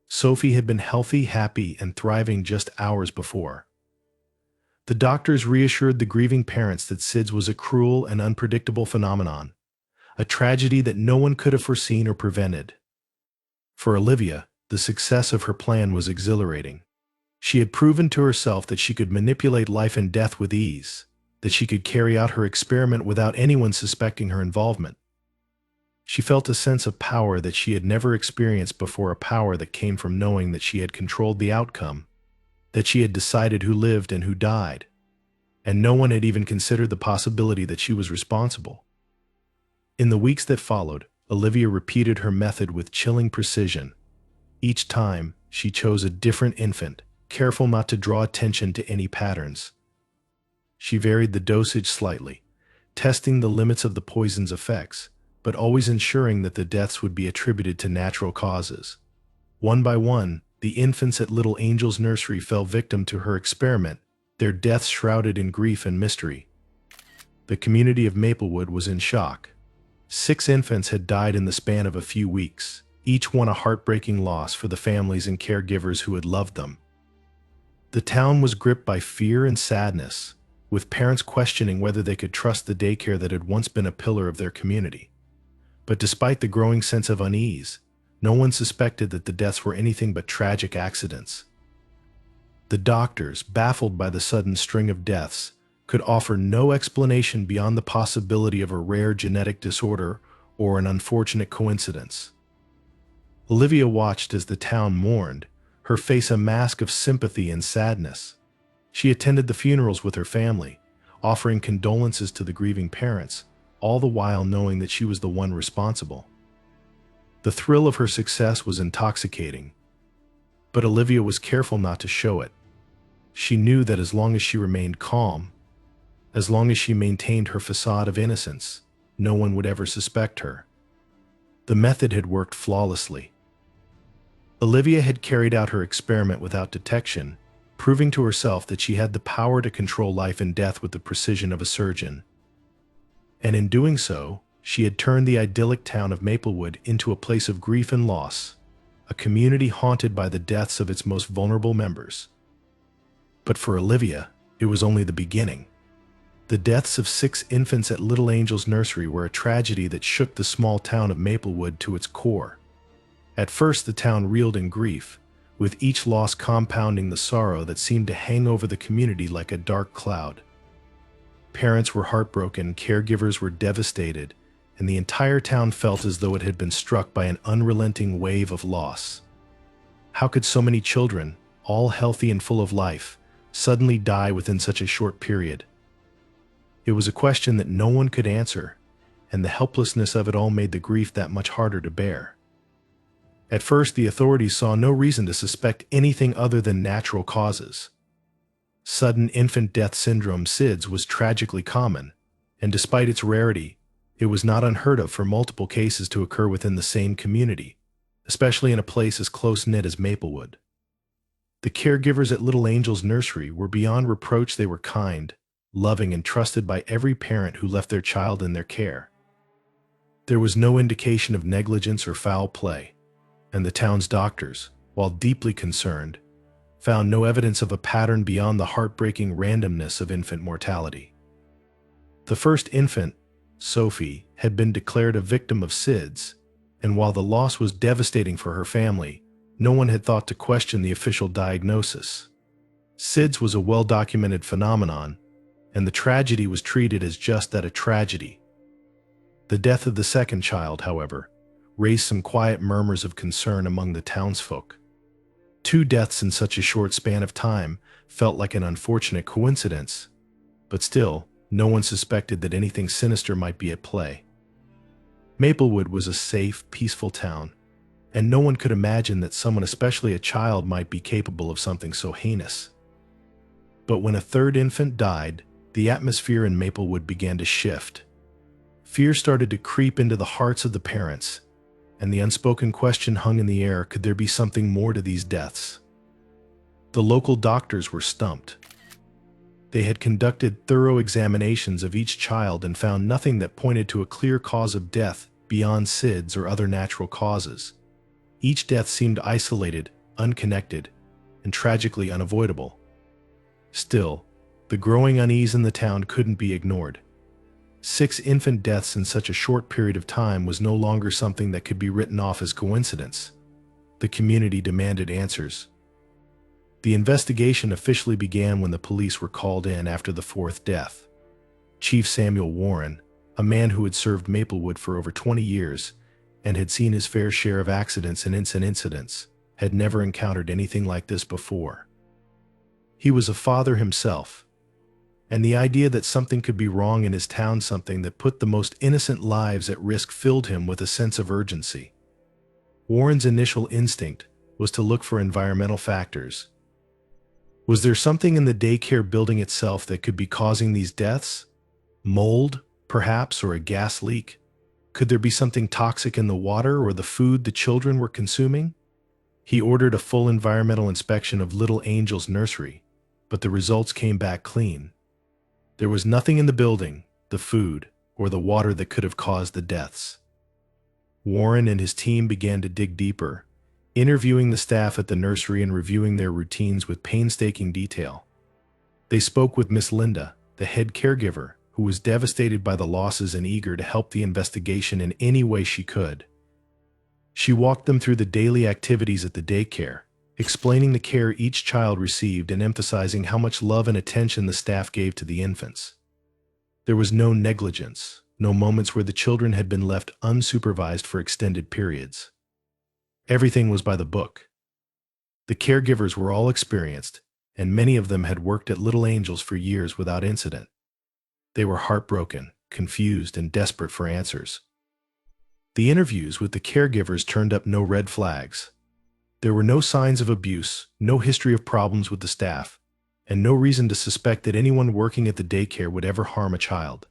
Speaker 1: Sophie had been healthy, happy, and thriving just hours before. The doctors reassured the grieving parents that SIDS was a cruel and unpredictable phenomenon, a tragedy that no one could have foreseen or prevented. For Olivia, The success of her plan was exhilarating. She had proven to herself that she could manipulate life and death with ease, that she could carry out her experiment without anyone suspecting her involvement. She felt a sense of power that she had never experienced before, a power that came from knowing that she had controlled the outcome, that she had decided who lived and who died, and no one had even considered the possibility that she was responsible. In the weeks that followed, Olivia repeated her method with chilling precision. Each time, she chose a different infant, careful not to draw attention to any patterns. She varied the dosage slightly, testing the limits of the poison's effects, but always ensuring that the deaths would be attributed to natural causes. One by one, the infants at Little Angel's nursery fell victim to her experiment, their deaths shrouded in grief and mystery. The community of Maplewood was in shock. 6 infants had died in the span of a few weeks, each one a heartbreaking loss for the families and caregivers who had loved them. The town was gripped by fear and sadness, with parents questioning whether they could trust the daycare that had once been a pillar of their community. But despite the growing sense of unease, no one suspected that the deaths were anything but tragic accidents. The doctors, baffled by the sudden string of deaths, could offer no explanation beyond the possibility of a rare genetic disorder or an unfortunate coincidence. Olivia watched as the town mourned, her face a mask of sympathy and sadness. She attended the funerals with her family, offering condolences to the grieving parents, all the while knowing that she was the one responsible. The thrill of her success was intoxicating, but Olivia was careful not to show it. She knew that as long as she remained calm, as long as she maintained her facade of innocence, no one would ever suspect her. The method had worked flawlessly. Olivia had carried out her experiment without detection, proving to herself that she had the power to control life and death with the precision of a surgeon. And in doing so, she had turned the idyllic town of Maplewood into a place of grief and loss, a community haunted by the deaths of its most vulnerable members. But for Olivia, it was only the beginning. The deaths of 6 infants at Little Angel's nursery were a tragedy that shook the small town of Maplewood to its core. At first, the town reeled in grief, with each loss compounding the sorrow that seemed to hang over the community like a dark cloud. Parents were heartbroken, caregivers were devastated, and the entire town felt as though it had been struck by an unrelenting wave of loss. How could so many children, all healthy and full of life, suddenly die within such a short period? It was a question that no one could answer, and the helplessness of it all made the grief that much harder to bear. At first, the authorities saw no reason to suspect anything other than natural causes. Sudden infant death syndrome (SIDS) was tragically common, and despite its rarity, it was not unheard of for multiple cases to occur within the same community, especially in a place as close-knit as Maplewood. The caregivers at Little Angel's nursery were beyond reproach. They were kind, loving, and trusted by every parent who left their child in their care. There was no indication of negligence or foul play, and the town's doctors, while deeply concerned, found no evidence of a pattern beyond the heartbreaking randomness of infant mortality. The first infant, Sophie, had been declared a victim of SIDS, and while the loss was devastating for her family, no one had thought to question the official diagnosis. SIDS was a well-documented phenomenon, and the tragedy was treated as just that, a tragedy. The death of the second child, however, raised some quiet murmurs of concern among the townsfolk. 2 deaths in such a short span of time felt like an unfortunate coincidence, but still, no one suspected that anything sinister might be at play. Maplewood was a safe, peaceful town, and no one could imagine that someone, especially a child, might be capable of something so heinous. But when a 3rd infant died, the atmosphere in Maplewood began to shift. Fear started to creep into the hearts of the parents, and the unspoken question hung in the air: could there be something more to these deaths? The local doctors were stumped. They had conducted thorough examinations of each child and found nothing that pointed to a clear cause of death beyond SIDS or other natural causes. Each death seemed isolated, unconnected, and tragically unavoidable. Still, the growing unease in the town couldn't be ignored. 6 infant deaths in such a short period of time was no longer something that could be written off as coincidence. The community demanded answers. The investigation officially began when the police were called in after the fourth death. Chief Samuel Warren, a man who had served Maplewood for over 20 years and had seen his fair share of accidents and incidents, had never encountered anything like this before. He was a father himself, and the idea that something could be wrong in his town, something that put the most innocent lives at risk, filled him with a sense of urgency. Warren's initial instinct was to look for environmental factors. Was there something in the daycare building itself that could be causing these deaths? Mold, perhaps, or a gas leak? Could there be something toxic in the water or the food the children were consuming? He ordered a full environmental inspection of Little Angel's nursery, but the results came back clean. There was nothing in the building, the food, or the water that could have caused the deaths. Warren and his team began to dig deeper, interviewing the staff at the nursery and reviewing their routines with painstaking detail. They spoke with Miss Linda, the head caregiver, who was devastated by the losses and eager to help the investigation in any way she could. She walked them through the daily activities at the daycare, explaining the care each child received and emphasizing how much love and attention the staff gave to the infants. There was no negligence, no moments where the children had been left unsupervised for extended periods. Everything was by the book. The caregivers were all experienced, and many of them had worked at Little Angels for years without incident. They were heartbroken, confused, and desperate for answers. The interviews with the caregivers turned up no red flags. There were no signs of abuse, no history of problems with the staff, and no reason to suspect that anyone working at the daycare would ever harm a child.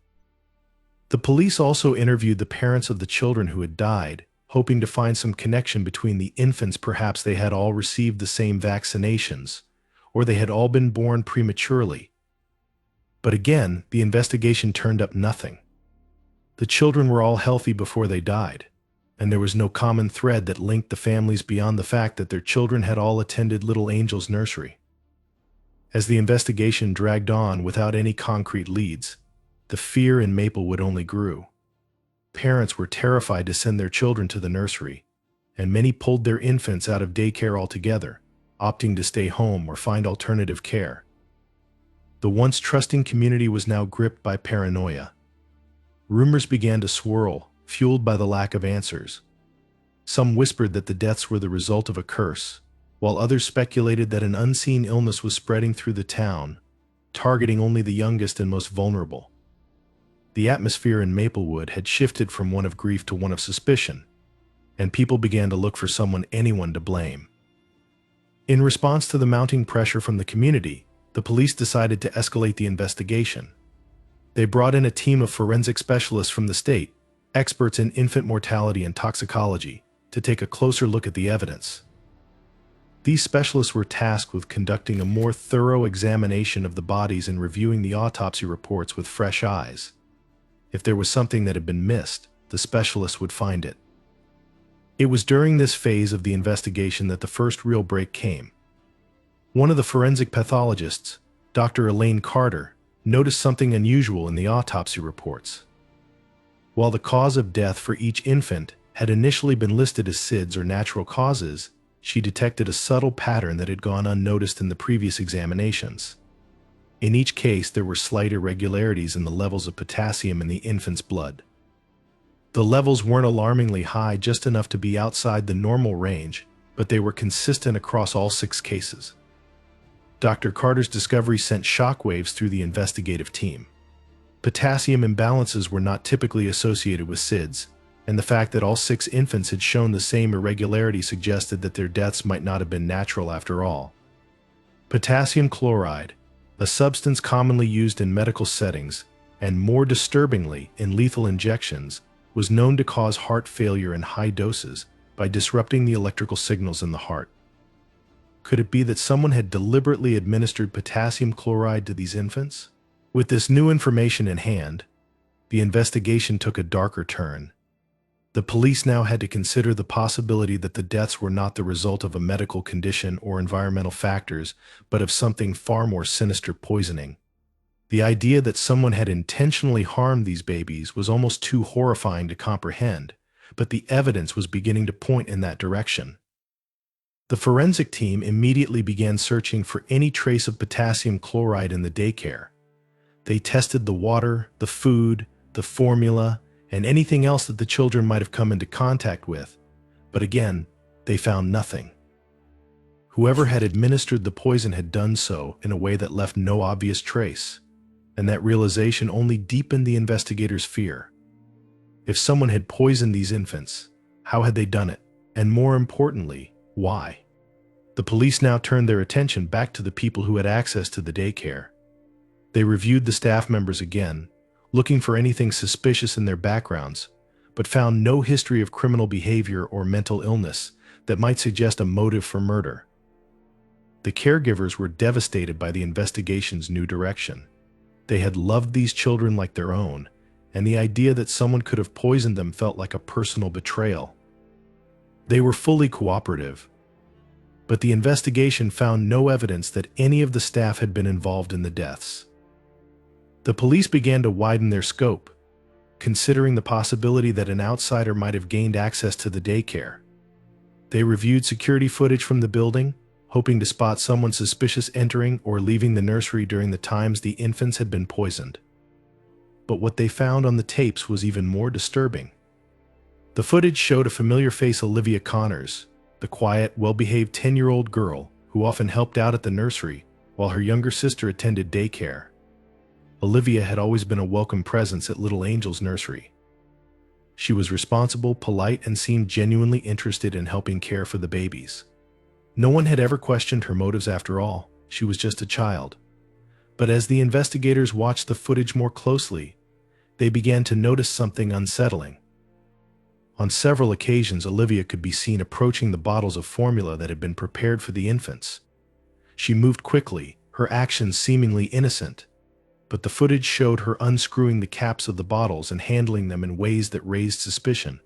Speaker 1: The police also interviewed the parents of the children who had died, hoping to find some connection between the infants. Perhaps they had all received the same vaccinations, or they had all been born prematurely. But again, the investigation turned up nothing. The children were all healthy before they died, and there was no common thread that linked the families beyond the fact that their children had all attended Little Angel's nursery. As the investigation dragged on without any concrete leads, the fear in Maplewood only grew. Parents were terrified to send their children to the nursery, and many pulled their infants out of daycare altogether, opting to stay home or find alternative care. The once trusting community was now gripped by paranoia. Rumors began to swirl, fueled by the lack of answers. Some whispered that the deaths were the result of a curse, while others speculated that an unseen illness was spreading through the town, targeting only the youngest and most vulnerable. The atmosphere in Maplewood had shifted from one of grief to one of suspicion, and people began to look for anyone to blame. In response to the mounting pressure from the community, the police decided to escalate the investigation. They brought in a team of forensic specialists from the state, experts in infant mortality and toxicology, to take a closer look at the evidence. These specialists were tasked with conducting a more thorough examination of the bodies and reviewing the autopsy reports with fresh eyes. If there was something that had been missed, the specialists would find it. It was during this phase of the investigation that the first real break came. One of the forensic pathologists, Dr. Elaine Carter, noticed something unusual in the autopsy reports. While the cause of death for each infant had initially been listed as SIDS or natural causes, she detected a subtle pattern that had gone unnoticed in the previous examinations. In each case, there were slight irregularities in the levels of potassium in the infant's blood. The levels weren't alarmingly high, just enough to be outside the normal range, but they were consistent across all 6 cases. Dr. Carter's discovery sent shockwaves through the investigative team. Potassium imbalances were not typically associated with SIDS, and the fact that all 6 infants had shown the same irregularity suggested that their deaths might not have been natural after all. Potassium chloride, a substance commonly used in medical settings, and more disturbingly in lethal injections, was known to cause heart failure in high doses by disrupting the electrical signals in the heart. Could it be that someone had deliberately administered potassium chloride to these infants? With this new information in hand, the investigation took a darker turn. The police now had to consider the possibility that the deaths were not the result of a medical condition or environmental factors, but of something far more sinister: poisoning. The idea that someone had intentionally harmed these babies was almost too horrifying to comprehend, but the evidence was beginning to point in that direction. The forensic team immediately began searching for any trace of potassium chloride in the daycare. They tested the water, the food, the formula, and anything else that the children might have come into contact with, but again, they found nothing. Whoever had administered the poison had done so in a way that left no obvious trace, and that realization only deepened the investigators' fear. If someone had poisoned these infants, how had they done it? And more importantly, why? The police now turned their attention back to the people who had access to the daycare. They reviewed the staff members again, looking for anything suspicious in their backgrounds, but found no history of criminal behavior or mental illness that might suggest a motive for murder. The caregivers were devastated by the investigation's new direction. They had loved these children like their own, and the idea that someone could have poisoned them felt like a personal betrayal. They were fully cooperative, but the investigation found no evidence that any of the staff had been involved in the deaths. The police began to widen their scope, considering the possibility that an outsider might have gained access to the daycare. They reviewed security footage from the building, hoping to spot someone suspicious entering or leaving the nursery during the times the infants had been poisoned. But what they found on the tapes was even more disturbing. The footage showed a familiar face, Olivia Connors, the quiet, well-behaved 10-year-old girl who often helped out at the nursery while her younger sister attended daycare. Olivia had always been a welcome presence at Little Angel's nursery. She was responsible, polite, and seemed genuinely interested in helping care for the babies. No one had ever questioned her motives after all. She was just a child. But as the investigators watched the footage more closely, they began to notice something unsettling. On several occasions, Olivia could be seen approaching the bottles of formula that had been prepared for the infants. She moved quickly, her actions seemingly innocent, but the footage showed her unscrewing the caps of the bottles and handling them in ways that raised suspicion.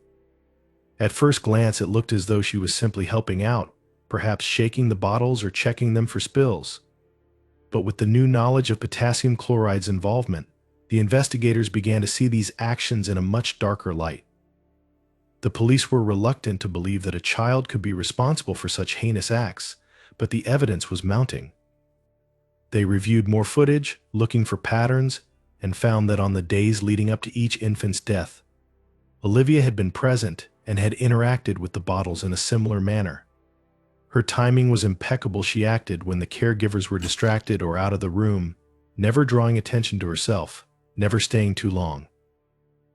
Speaker 1: At first glance, it looked as though she was simply helping out, perhaps shaking the bottles or checking them for spills. But with the new knowledge of potassium chloride's involvement, the investigators began to see these actions in a much darker light. The police were reluctant to believe that a child could be responsible for such heinous acts, but the evidence was mounting. They reviewed more footage, looking for patterns, and found that on the days leading up to each infant's death, Olivia had been present and had interacted with the bottles in a similar manner. Her timing was impeccable. She acted when the caregivers were distracted or out of the room, never drawing attention to herself, never staying too long.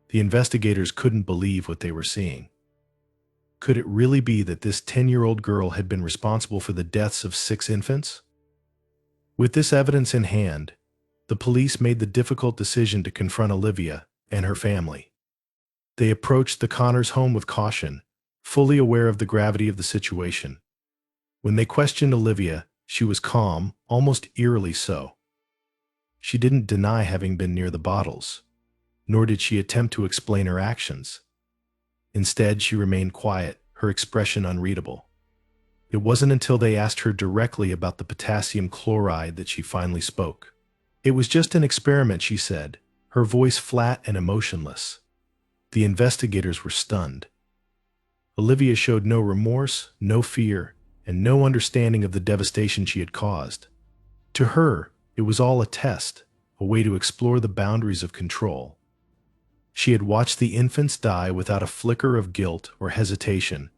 Speaker 1: The investigators couldn't believe what they were seeing. Could it really be that this 10-year-old girl had been responsible for the deaths of 6 infants? With this evidence in hand, the police made the difficult decision to confront Olivia and her family. They approached the Connors home with caution, fully aware of the gravity of the situation. When they questioned Olivia, she was calm, almost eerily so. She didn't deny having been near the bottles, nor did she attempt to explain her actions. Instead, she remained quiet, her expression unreadable. It wasn't until they asked her directly about the potassium chloride that she finally spoke. "It was just an experiment," she said, her voice flat and emotionless. The investigators were stunned. Olivia showed no remorse, no fear, and no understanding of the devastation she had caused. To her, it was all a test, a way to explore the boundaries of control. She had watched the infants die without a flicker of guilt or hesitation,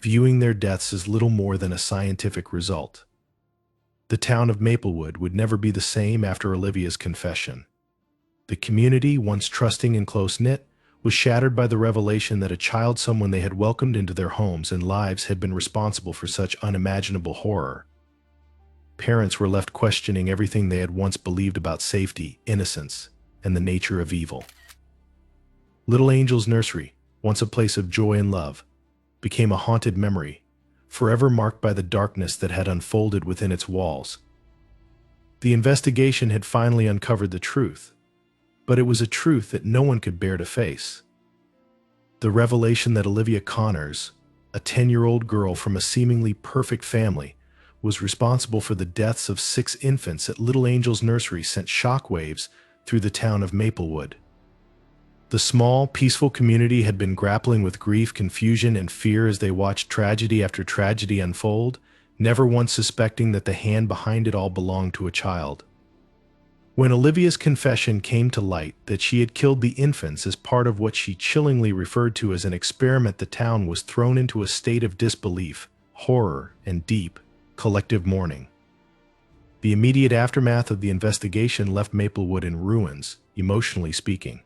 Speaker 1: viewing their deaths as little more than a scientific result. The town of Maplewood would never be the same after Olivia's confession. The community, once trusting and close-knit, was shattered by the revelation that a child someone they had welcomed into their homes and lives had been responsible for such unimaginable horror. Parents were left questioning everything they had once believed about safety, innocence, and the nature of evil. Little Angel's Nursery, once a place of joy and love, became a haunted memory, forever marked by the darkness that had unfolded within its walls. The investigation had finally uncovered the truth, but it was a truth that no one could bear to face. The revelation that Olivia Connors, a 10-year-old girl from a seemingly perfect family, was responsible for the deaths of 6 infants at Little Angel's Nursery sent shockwaves through the town of Maplewood. The small, peaceful community had been grappling with grief, confusion, and fear as they watched tragedy after tragedy unfold, never once suspecting that the hand behind it all belonged to a child. When Olivia's confession came to light that she had killed the infants as part of what she chillingly referred to as an experiment, the town was thrown into a state of disbelief, horror, and deep, collective mourning. The immediate aftermath of the investigation left Maplewood in ruins, emotionally speaking.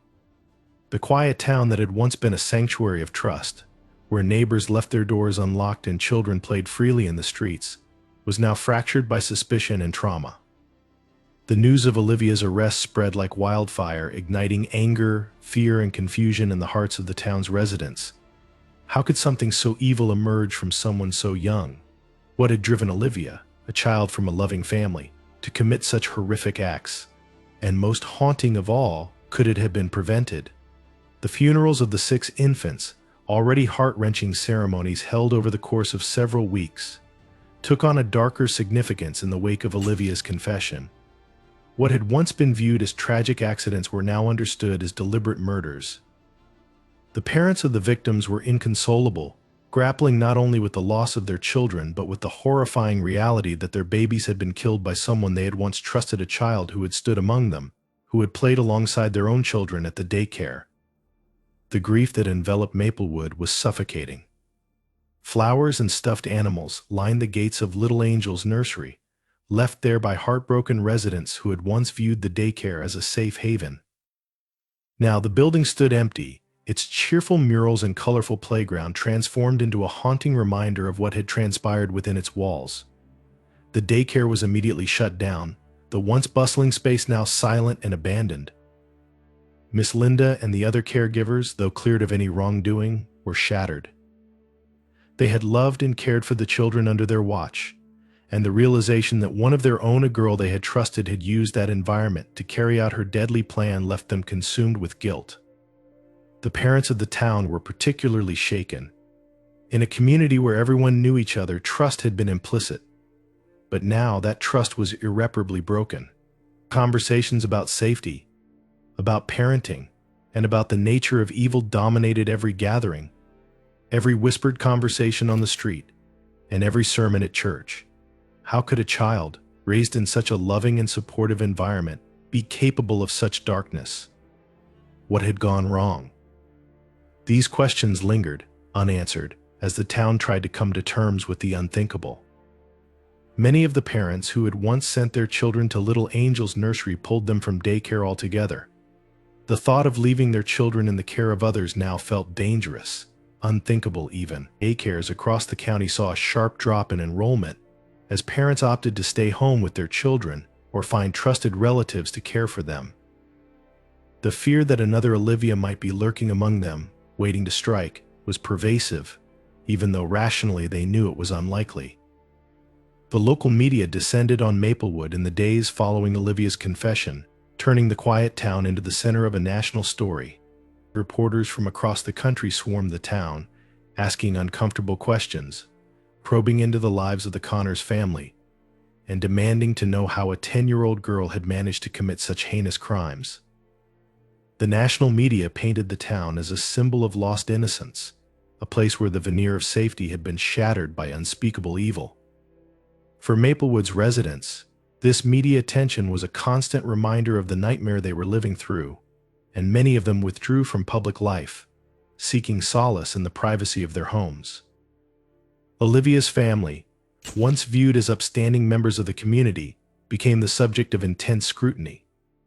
Speaker 1: The quiet town that had once been a sanctuary of trust, where neighbors left their doors unlocked and children played freely in the streets, was now fractured by suspicion and trauma. The news of Olivia's arrest spread like wildfire, igniting anger, fear, and confusion in the hearts of the town's residents. How could something so evil emerge from someone so young? What had driven Olivia, a child from a loving family, to commit such horrific acts? And most haunting of all, could it have been prevented? The funerals of the 6 infants, already heart-wrenching ceremonies held over the course of several weeks, took on a darker significance in the wake of Olivia's confession. What had once been viewed as tragic accidents were now understood as deliberate murders. The parents of the victims were inconsolable, grappling not only with the loss of their children but with the horrifying reality that their babies had been killed by someone they had once trusted, a child who had stood among them, who had played alongside their own children at the daycare. The grief that enveloped Maplewood was suffocating. Flowers and stuffed animals lined the gates of Little Angel's nursery, left there by heartbroken residents who had once viewed the daycare as a safe haven. Now the building stood empty, its cheerful murals and colorful playground transformed into a haunting reminder of what had transpired within its walls. The daycare was immediately shut down, the once bustling space now silent and abandoned. Miss Linda and the other caregivers, though cleared of any wrongdoing, were shattered. They had loved and cared for the children under their watch, and the realization that one of their own, a girl they had trusted, had used that environment to carry out her deadly plan left them consumed with guilt. The parents of the town were particularly shaken. In a community where everyone knew each other, trust had been implicit. But now that trust was irreparably broken. Conversations about safety, about parenting, and about the nature of evil dominated every gathering, every whispered conversation on the street, and every sermon at church. How could a child, raised in such a loving and supportive environment, be capable of such darkness? What had gone wrong? These questions lingered, unanswered, as the town tried to come to terms with the unthinkable. Many of the parents who had once sent their children to Little Angel's nursery pulled them from daycare altogether. The thought of leaving their children in the care of others now felt dangerous, unthinkable even. Daycares across the county saw a sharp drop in enrollment, as parents opted to stay home with their children or find trusted relatives to care for them. The fear that another Olivia might be lurking among them, waiting to strike, was pervasive, even though rationally they knew it was unlikely. The local media descended on Maplewood in the days following Olivia's confession, turning the quiet town into the center of a national story. Reporters from across the country swarmed the town, asking uncomfortable questions, probing into the lives of the Connors family, and demanding to know how a 10-year-old girl had managed to commit such heinous crimes. The national media painted the town as a symbol of lost innocence, a place where the veneer of safety had been shattered by unspeakable evil. For Maplewood's residents, this media attention was a constant reminder of the nightmare they were living through, and many of them withdrew from public life, seeking solace in the privacy of their homes. Olivia's family, once viewed as upstanding members of the community, became the subject of intense scrutiny.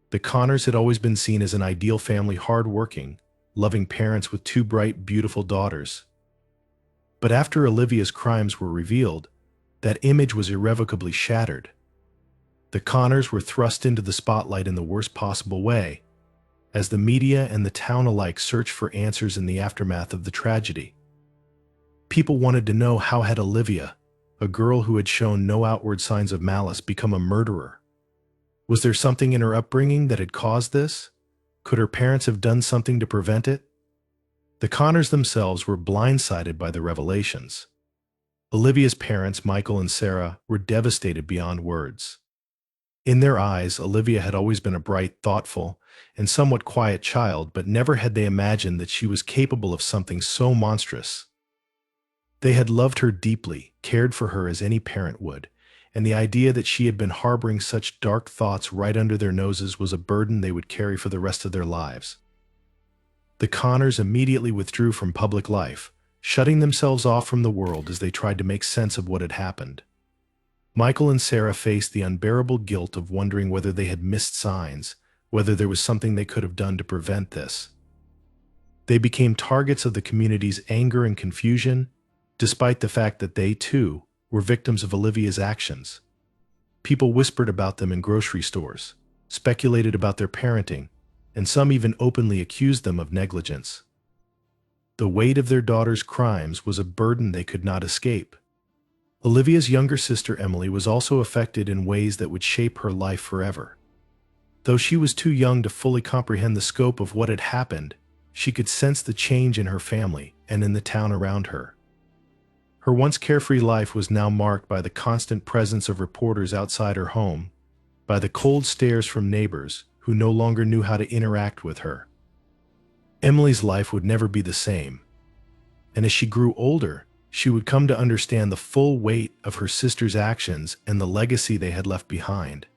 Speaker 1: The Connors had always been seen as an ideal family, hard-working, loving parents with 2 bright, beautiful daughters. But after Olivia's crimes were revealed, that image was irrevocably shattered. The Connors were thrust into the spotlight in the worst possible way, as the media and the town alike searched for answers in the aftermath of the tragedy. People wanted to know, how had Olivia, a girl who had shown no outward signs of malice, become a murderer? Was there something in her upbringing that had caused this? Could her parents have done something to prevent it? The Connors themselves were blindsided by the revelations. Olivia's parents, Michael and Sarah, were devastated beyond words. In their eyes, Olivia had always been a bright, thoughtful, and somewhat quiet child, but never had they imagined that she was capable of something so monstrous. They had loved her deeply, cared for her as any parent would, and the idea that she had been harboring such dark thoughts right under their noses was a burden they would carry for the rest of their lives. The Connors immediately withdrew from public life, shutting themselves off from the world as they tried to make sense of what had happened. Michael and Sarah faced the unbearable guilt of wondering whether they had missed signs, whether there was something they could have done to prevent this. They became targets of the community's anger and confusion, despite the fact that they, too, were victims of Olivia's actions. People whispered about them in grocery stores, speculated about their parenting, and some even openly accused them of negligence. The weight of their daughter's crimes was a burden they could not escape. Olivia's younger sister Emily was also affected in ways that would shape her life forever. Though she was too young to fully comprehend the scope of what had happened, she could sense the change in her family and in the town around her. Her once carefree life was now marked by the constant presence of reporters outside her home, by the cold stares from neighbors who no longer knew how to interact with her. Emily's life would never be the same, and as she grew older, she would come to understand the full weight of her sister's actions and the legacy they had left behind.